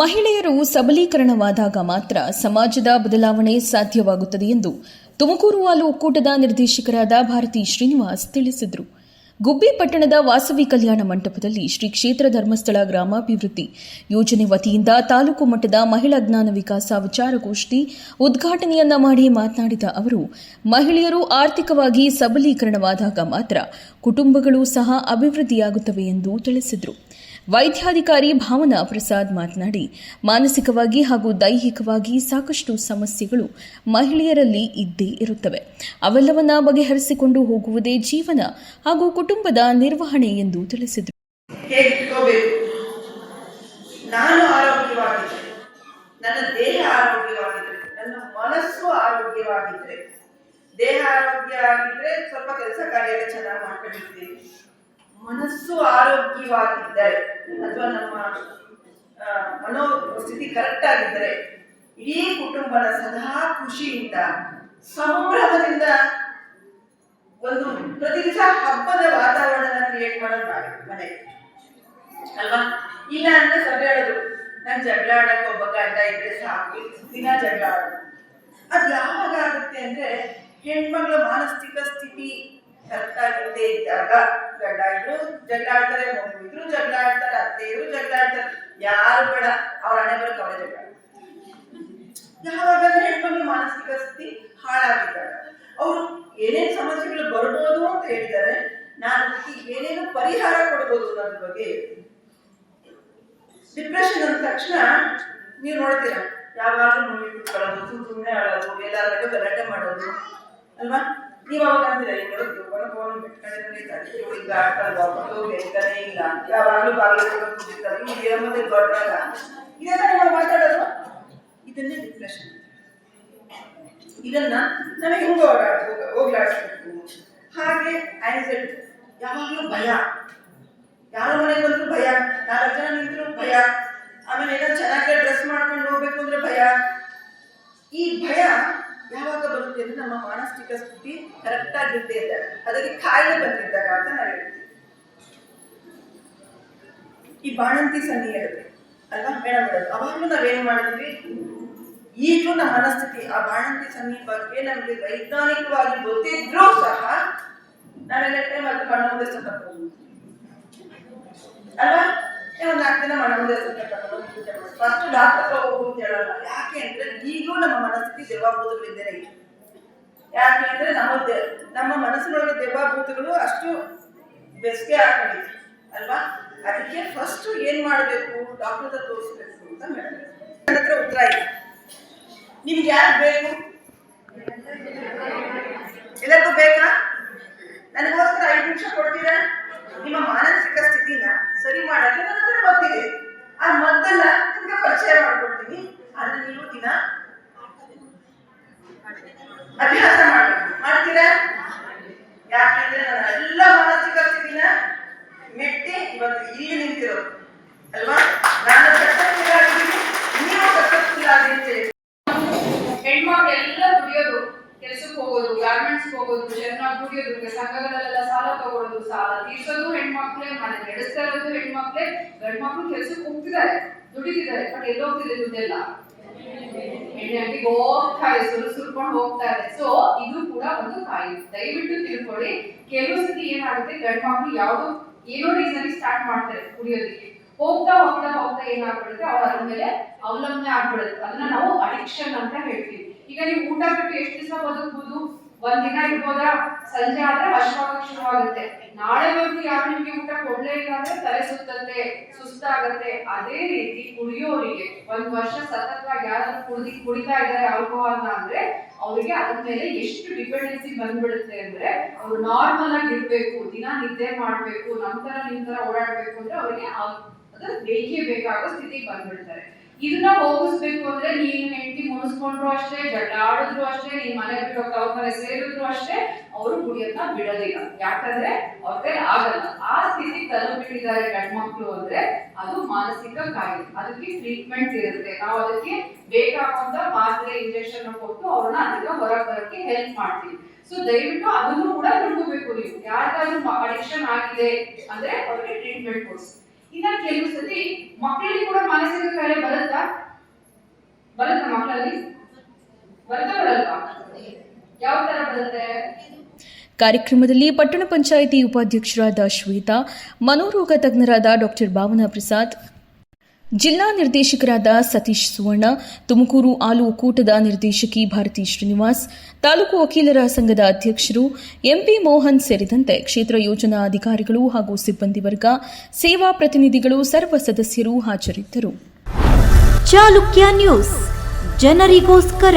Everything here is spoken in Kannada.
ಮಹಿಳೆಯರು ಸಬಲೀಕರಣವಾದಾಗ ಮಾತ್ರ ಸಮಾಜದ ಬದಲಾವಣೆ ಸಾಧ್ಯವಾಗುತ್ತದೆ ಎಂದು ತುಮಕೂರು ಹಾಲು ಒಕ್ಕೂಟದ ನಿರ್ದೇಶಕರಾದ ಭಾರತಿ ಶ್ರೀನಿವಾಸ್ ತಿಳಿಸಿದರು. ಗುಬ್ಬಿ ಪಟ್ಟಣದ ವಾಸವಿ ಕಲ್ಯಾಣ ಮಂಟಪದಲ್ಲಿ ಶ್ರೀ ಕ್ಷೇತ್ರ ಧರ್ಮಸ್ಥಳ ಗ್ರಾಮಾಭಿವೃದ್ಧಿ ಯೋಜನೆ ವತಿಯಿಂದ ತಾಲೂಕು ಮಟ್ಟದ ಮಹಿಳಾ ಜ್ಞಾನ ವಿಕಾಸ ವಿಚಾರಗೋಷ್ಠಿ ಉದ್ಘಾಟನೆಯನ್ನ ಮಾಡಿ ಮಾತನಾಡಿದ ಅವರು, ಮಹಿಳೆಯರು ಆರ್ಥಿಕವಾಗಿ ಸಬಲೀಕರಣವಾದಾಗ ಮಾತ್ರ ಕುಟುಂಬಗಳು ಸಹ ಅಭಿವೃದ್ಧಿಯಾಗುತ್ತವೆ ಎಂದು ತಿಳಿಸಿದರು. ವೈದ್ಯಾಧಿಕಾರಿ ಭಾವನಾ ಪ್ರಸಾದ್ ಮಾತನಾಡಿ, ಮಾನಸಿಕವಾಗಿ ಹಾಗೂ ದೈಹಿಕವಾಗಿ ಸಾಕಷ್ಟು ಸಮಸ್ಯೆಗಳು ಮಹಿಳೆಯರಲ್ಲಿ ಇದ್ದೇ ಇರುತ್ತವೆ. ಅವೆಲ್ಲವನ್ನ ಬಗೆಹರಿಸಿಕೊಂಡು ಹೋಗುವುದೇ ಜೀವನ ಹಾಗೂ ಕುಟುಂಬದ ನಿರ್ವಹಣೆ ಎಂದು ತಿಳಿಸಿದರು. ನಾನು ಆರೋಗ್ಯವಾಗಿದ್ದರೆ, ನನ್ನ ದೇಹ ಆರೋಗ್ಯವಾಗಿದ್ದರೆ, ನನ್ನ ಮನಸ್ಸು ಆರೋಗ್ಯವಾಗಿದ್ದರೆ, ದೇಹ ಆರೋಗ್ಯ ಆಗಿದ್ರೆ ಸ್ವಲ್ಪ ಕೆಲಸ ಕಾರ್ಯ ಚೆನ್ನಾಗಿ ಮಾಡ್ಕೊಂಡಿರ್ತೀವಿ. ಮನಸ್ಸು ಆರೋಗ್ಯವಾಗಿದ್ದರೆ ಅಥವಾ ನಮ್ಮ ಮನೋಸ್ಥಿತಿ ಕರೆಕ್ಟ್ ಆಗಿದ್ದರೆ ಇಡೀ ಕುಟುಂಬದ ಸದಾ ಖುಷಿಯಿಂದ ಸಂಭ್ರಮದಿಂದ ಒಂದು ಪ್ರತಿ ದಿವಸ ಹಬ್ಬದ ವಾತಾವರಣ ಕ್ರಿಯೇಟ್ ಮಾಡೋದು ಮನೆ ಅಲ್ವಾ. ಇಲ್ಲ ಅಂದ್ರೆ ಜಗಳಾಡೋದು, ನಾನು ಜಗಳ ಆಡಕ್ಕೆ ಒಬ್ಬ ಗಂಡ ಇದ್ರೆ ಸಾಕು, ದಿನ ಜಗಳ ಆಡೋದು. ಅದು ಯಾವಾಗ ಆಗುತ್ತೆ ಅಂದ್ರೆ ಹೆಣ್ಮಕ್ಳ ಮಾನಸಿಕ ಸ್ಥಿತಿ ಕರೆಕ್ಟ್ ಆಗಿದ್ದೇ ಇದ್ದಾಗ ಗಂಡ ಇದ್ರು ಜಗಳ ಆಡ್ತಾರೆ, ಮಗು ಇದ್ರು ಜಗಳ ಆಡ್ತಾರೆ, ಅತ್ತೆ ಇದ್ರು ಜಗಳ ಆಡ್ತಾರೆ, ಯಾರು ಬೇಡ ಅವ್ರ ಹಣೆ ಬರಕ್ಕೆ ಅವರೇ ಜಗಳ. ಯಾವಾಗ ಹೆಣ್ಮಕ್ಳ ಮಾನಸಿಕ ಸ್ಥಿತಿ ಹಾಳಾಗಿದ್ದಾಗ ಅವರು ಏನೇನು ಸಮಸ್ಯೆಗಳು ಬರ್ಬೋದು ಅಂತ ಹೇಳಿದ್ದಾರೆ. ನಾನು ಏನೇನು ಪರಿಹಾರ ಕೊಡ್ಬೋದು ಅನ್ನೋದ್ರ ಬಗ್ಗೆ. ಡಿಪ್ರೆಷನ್ ಅಂದ ತಕ್ಷಣ ನೀವು ನೋಡ್ತೀರ, ಯಾವಾಗಲೂ ನೋಡಿ ಕುತ್ಕೊಳ್ಳೋದು, ಸುಮ್ಮನೆ ಆಡೋದು, ಎಲ್ಲಾದ್ರೂ ಗಲಾಟೆ ಮಾಡೋದು ಅಲ್ವಾ. ನೀವು ಅವಾಗ ಅಂತೀರ, ಇಲ್ಲ ಯಾವಾಗಲೂ ಬಾಗಿಲು ದೊಡ್ಡಾಗ ಇದೆಲ್ಲ ನಾವು ಮಾತಾಡೋದು, ಇದನ್ನೇ ಡಿಪ್ರೆಷನ್. ಇದನ್ನ ನಮಗೆ ಹಿಂಗೆ ಹೋಗ್ಲಾಡಿಸ್ಬೇಕು. ಹಾಗೆ ಆಂಗ್ಸೈಟಿ, ಯಾವಾಗಲೂ ಭಯ, ಯಾರ ಮನೆಗೆ ಬಂದ್ರು ಭಯ, 4 ಜನ ನಿಂತರೂ ಭಯ, ಆಮೇಲೆ ಏನೋ ಚೆನ್ನಾಗಿ ಡ್ರೆಸ್ ಮಾಡ್ಕೊಂಡು ಹೋಗ್ಬೇಕು ಅಂದ್ರೆ ಭಯ. ಈ ಭಯ ಯಾವಾಗ ಬರುತ್ತೆ ಅಂದ್ರೆ ನಮ್ಮ ಮಾನಸಿಕ ಸ್ಥಿತಿ ಕರೆಕ್ಟ್ ಆಗಿದ್ದೇ ಇದ್ದಾಗ, ಅದಕ್ಕೆ ಕಾಯಿಲೆ ಬಂದಿದ್ದಾಗ ಅಂತ ನಾವು ಹೇಳ್ತೀವಿ. ಈ ಬಾಣಂತಿ ಸನ್ನಿ ಹೇಳುತ್ತೆ ಅಲ್ವಾ, ಮೇಡಮ್ ಹೇಳೋದು, ಅವಾಗಲೂ ನಾವೇನ್ ಮಾಡಿದ್ವಿ, ಈಗಲೂ ನಮ್ಮ ಮನಸ್ಥಿತಿ ಆ ಬಾಣಂತಿ ಸನ್ನಿ ಬಗ್ಗೆ ನಮಗೆ ವೈಜ್ಞಾನಿಕವಾಗಿ ಗೊತ್ತಿದ್ರೂ ಸಹ ನಾವೆಲ್ಲ ಟೈಮ್ ಅದು ಮಣ್ಣ ಮುಂದೆ ಸತ್ತೋಗ್ತೀವಿ ಅಲ್ವಾ. 4 ದಿನ ಮಣ್ಣ ಮುಂದೆ ಫಸ್ಟ್ ಡಾಕ್ಟರ್ ಹೋಗು ಅಂತ ಹೇಳಲ್ಲ. ಯಾಕೆ ಅಂದ್ರೆ ಈಗಲೂ ನಮ್ಮ ಮನಸ್ಥಿತಿ ದೆವ್ವಭೂತಗಳಿದ್ದೇನೆ. ಯಾಕೆ ಅಂದ್ರೆ ನಮ್ಮ ಮನಸ್ಸಿನೊಳಗೆ ದೆವ್ವಭೂತಗಳು ಅಷ್ಟು ಬೆಸ್ಗೆ ಹಾಕೊಂಡಿದ್ವಿ ಅಲ್ವಾ. ಅದಕ್ಕೆ ಫಸ್ಟ್ ಏನ್ ಮಾಡಬೇಕು, ಡಾಕ್ಟರ್ ಹತ್ರ ತೋರಿಸ್ಬೇಕು ಅಂತ ಮೇಡಮ್ ನನ್ನ ಹತ್ರ ಉತ್ತರ ಇದೆ. ನಿಮ್ಗೆ ಯಾರು ಬೇಕು? ಎಲ್ಲರಿಗೂ ಬೇಕಾ? ನನಗೋಸ್ಕರ 5 ನಿಮಿಷ ಕೊಡ್ತೀರಾ? ನಿಮ್ಮ ಮಾನಸಿಕ ಸ್ಥಿತಿನ ಸರಿ ಮಾಡಕ್ಕೆ ನನ್ನ ಹತ್ರ ಮದ್ದಿದೆ. ಆ ಮದ್ದನ್ನ ನಿಮ್ಗೆ ಪರಿಚಯ ಮಾಡ್ಕೊಡ್ತೀನಿ. ಆದ್ರೆ ನೀವು ದಿನ ಅಭ್ಯಾಸ ಮಾಡಬೇಕು. ಮಾಡ್ತೀರಾ? ಯಾಕೆಂದ್ರೆ ನನ್ನ ಎಲ್ಲ ಮಾನಸಿಕ ಸ್ಥಿತಿನ ಮೆಟ್ಟಿ ಇವತ್ತು ಇಲ್ಲಿ ನಿಂತಿರೋದು ಅಲ್ವಾ. ನಾನು ಸಕ್ಸಸ್ಫುಲ್ ಆಗಿದ್ದೀನಿ, ನೀವು ಸಕ್ಸಸ್ಫುಲ್ ಆಗಿ ಅಂತ ಹೇಳಿ. ಹೆಣ್ಮಕ್ಳು ಎಲ್ಲ ದುಡಿಯೋದು, ಕೆಲ್ಸಕ್ಕೆ ಹೋಗೋದು, ಗಾರ್ಮೆಂಟ್ಸ್ ಹೋಗೋದು, ಚೆನ್ನಾಗಿ ದುಡಿಯೋದು, ಸಂಘಗಳಲ್ಲೆಲ್ಲ ಸಾಲ ತಗೊಳ್ಳೋದು, ಸಾಲ ತೀರ್ಸೋದು ಹೆಣ್ಮಕ್ಳೇ, ಮನೆ ನಡೆಸ್ತಾ ಇರೋದು ಹೆಣ್ಮಕ್ಳೇ. ಗಂಡ್ ಮಕ್ಳು ಕೆಲ್ಸಕ್ಕೆ ಹೋಗ್ತಿದ್ದಾರೆ, ದುಡಿತಿದ್ದಾರೆ, ಬಟ್ ಎಲ್ಲಿ ಹೋಗ್ತಿದೆ ದುಡ್ಡೆಲ್ಲ? ಎಣ್ಣೆ ಅಂಗಡಿಗೆ ಹೋಗ್ತಾರೆ, ಸುರ್ಕೊಂಡು ಹೋಗ್ತಾರೆ. ಸೊ ಇದು ಕೂಡ ಒಂದು ಕಾಯಿಲೆ. ದಯವಿಟ್ಟು ತಿಳ್ಕೊಳ್ಳಿ. ಕೆಲವು ಸತಿ ಏನಾಗುತ್ತೆ, ಗಂಡ್ ಮಕ್ಳು ಯಾವ್ದು ಏನೋ ರೀಸನ್ ಸ್ಟಾರ್ಟ್ ಮಾಡ್ತಾರೆ ಕುಡಿಯೋದಕ್ಕೆ, ಹೋಗ್ತಾ ಹೋಗ್ತಾ ಹೋಗ್ತಾ ಏನಾಗ್ಬಿಡುತ್ತೆ, ಅವ್ರ ಅದ್ರ ಮೇಲೆ ಅವಲಂಬನೆ ಆಗ್ಬಿಡುತ್ತೆ. ಅದನ್ನ ನಾವು ಅಡಿಕ್ಷನ್ ಅಂತ ಹೇಳ್ತೀವಿ. ಈಗ ನೀವು ಊಟ ಬಿಟ್ಟು ಎಷ್ಟು ದಿವಸ ಬದುಕಬಹುದು? 1 ದಿನ ಇರ್ಬೋದಾ? ಸಂಜೆ ಆದ್ರೆ ಹಶ್ವಾಗಕ್ಕೆ ಶುರುವಾಗುತ್ತೆ. ನಾಳೆವರೆಗೂ ಯಾರು ನಿಮ್ಗೆ ಊಟ ಕೊಡ್ಲೇ ಇಲ್ಲ ಅಂದ್ರೆ ತಲೆ ಸುತ್ತತ್ತೆ, ಸುಸ್ತಾಗತ್ತೆ. ಅದೇ ರೀತಿ ಕುಡಿಯೋರಿಗೆ 1 ವರ್ಷ ಸತತವಾಗಿ ಯಾರಾದ್ರೂ ಕುಡಿತಾ ಇದ್ದಾರೆ ಆಲ್ಕೋಹಾಲ್ನ ಅಂದ್ರೆ ಅವರಿಗೆ ಅದ್ರ ಮೇಲೆ ಎಷ್ಟು ಡಿಪೆಂಡೆನ್ಸಿ ಬಂದ್ಬಿಡುತ್ತೆ ಅಂದ್ರೆ, ಅವ್ರು ನಾರ್ಮಲ್ ಆಗಿ ಇರ್ಬೇಕು, ದಿನ ನಿದ್ದೆ ಮಾಡ್ಬೇಕು, ನಂತರ ನಿಮ್ ತರ ಓಡಾಡ್ಬೇಕು ಅಂದ್ರೆ ಅವ್ರಿಗೆ ಅದು ಬೇಕೇ ಬೇಕಾಗೋ ಸ್ಥಿತಿಗೆ ಬಂದ್ಬಿಡ್ತಾರೆ. ಇದನ್ನ ಹೋಗಿಸ್ಬೇಕು ಅಂದ್ರೆ ನೀನು ಹೆಂಡತಿ ಮುನಿಸ್ಕೊಂಡ್ರು ಅಷ್ಟೇ, ಜಗಳ ಆಡಿದ್ರು ಅಷ್ಟೇ, ನೀನ್ ಮನೆ ಬಿಟ್ಟು ಅವ್ರ ಮನೆ ಸೇರಿದ್ರು ಅಷ್ಟೇ, ಅವರು ಕುಡಿಯೋದನ್ನ ಬಿಡೋದಿಲ್ಲ. ಯಾಕಂದ್ರೆ ಅವ್ರ ಕೈ ಆಗಲ್ಲ. ಆ ಸ್ಥಿತಿ ತಲುಪಿಟ್ಟಿದ್ದಾರೆ ಗಂಡ್ಮಕ್ಳು ಅಂದ್ರೆ ಅದು ಮಾನಸಿಕ ಕಾಯಿಲೆ. ಅದಕ್ಕೆ ಟ್ರೀಟ್ಮೆಂಟ್ ಇರುತ್ತೆ. ನಾವು ಅದಕ್ಕೆ ಬೇಕಾಗುವಂತ ಮಾತ್ರೆ, ಇಂಜೆಕ್ಷನ್ ಕೊಟ್ಟು ಅವ್ರನ್ನ ಅದಕ್ಕೆ ಹೊರಗೆ ಬರೋಕ್ಕೆ ಹೆಲ್ಪ್ ಮಾಡ್ತೀವಿ. ಸೊ ದಯವಿಟ್ಟು ಅದನ್ನು ಕೂಡ ತಿಳ್ಕೋಬೇಕು. ನೀವು ಯಾರಿಗಾದ್ರೂ ಅಡಿಕ್ಷನ್ ಆಗಿದೆ ಅಂದ್ರೆ ಅವ್ರಿಗೆ ಟ್ರೀಟ್ಮೆಂಟ್ ಕೊಡಿಸಿ. ಇನ್ನ ಕೆಲವು ಸತಿ ಮಕ್ಕಳಿಗೆ ಕೂಡ ಮಾನಸಿಕ ಕಾಯಿಲೆ ಬರುತ್ತೆ. ಬರುತ್ತೆ ಮಕ್ಕಳಲ್ಲಿ ಬರುತ್ತಲ್ವಾ? ಯಾವ ತರ ಬರುತ್ತೆ? ಕಾರ್ಯಕ್ರಮದಲ್ಲಿ ಪಟ್ಟಣ ಪಂಚಾಯಿತಿ ಉಪಾಧ್ಯಕ್ಷರಾದ ಶ್ವೇತಾ, ಮನೋರೋಗ ತಜ್ಞರಾದ ಡಾಕ್ಟರ್ ಭಾವನಾ ಪ್ರಸಾದ್, ಜಿಲ್ಲಾ ನಿರ್ದೇಶಕರಾದ ಸತೀಶ್ ಸುವರ್ಣ, ತುಮಕೂರು ಹಾಲು ಒಕ್ಕೂಟದ ನಿರ್ದೇಶಕಿ ಭಾರತಿ ಶ್ರೀನಿವಾಸ್, ತಾಲೂಕು ವಕೀಲರ ಸಂಘದ ಅಧ್ಯಕ್ಷರು ಎಂಪಿ ಮೋಹನ್ ಸೇರಿದಂತೆ ಕ್ಷೇತ್ರ ಯೋಜನಾ ಅಧಿಕಾರಿಗಳು ಹಾಗೂ ಸಿಬ್ಬಂದಿ ವರ್ಗ, ಸೇವಾ ಪ್ರತಿನಿಧಿಗಳು, ಸರ್ವ ಸದಸ್ಯರು ಹಾಜರಿದ್ದರು. ಚಾಲುಕ್ಯ ನ್ಯೂಸ್, ಜನರಿಗೋಸ್ಕರ.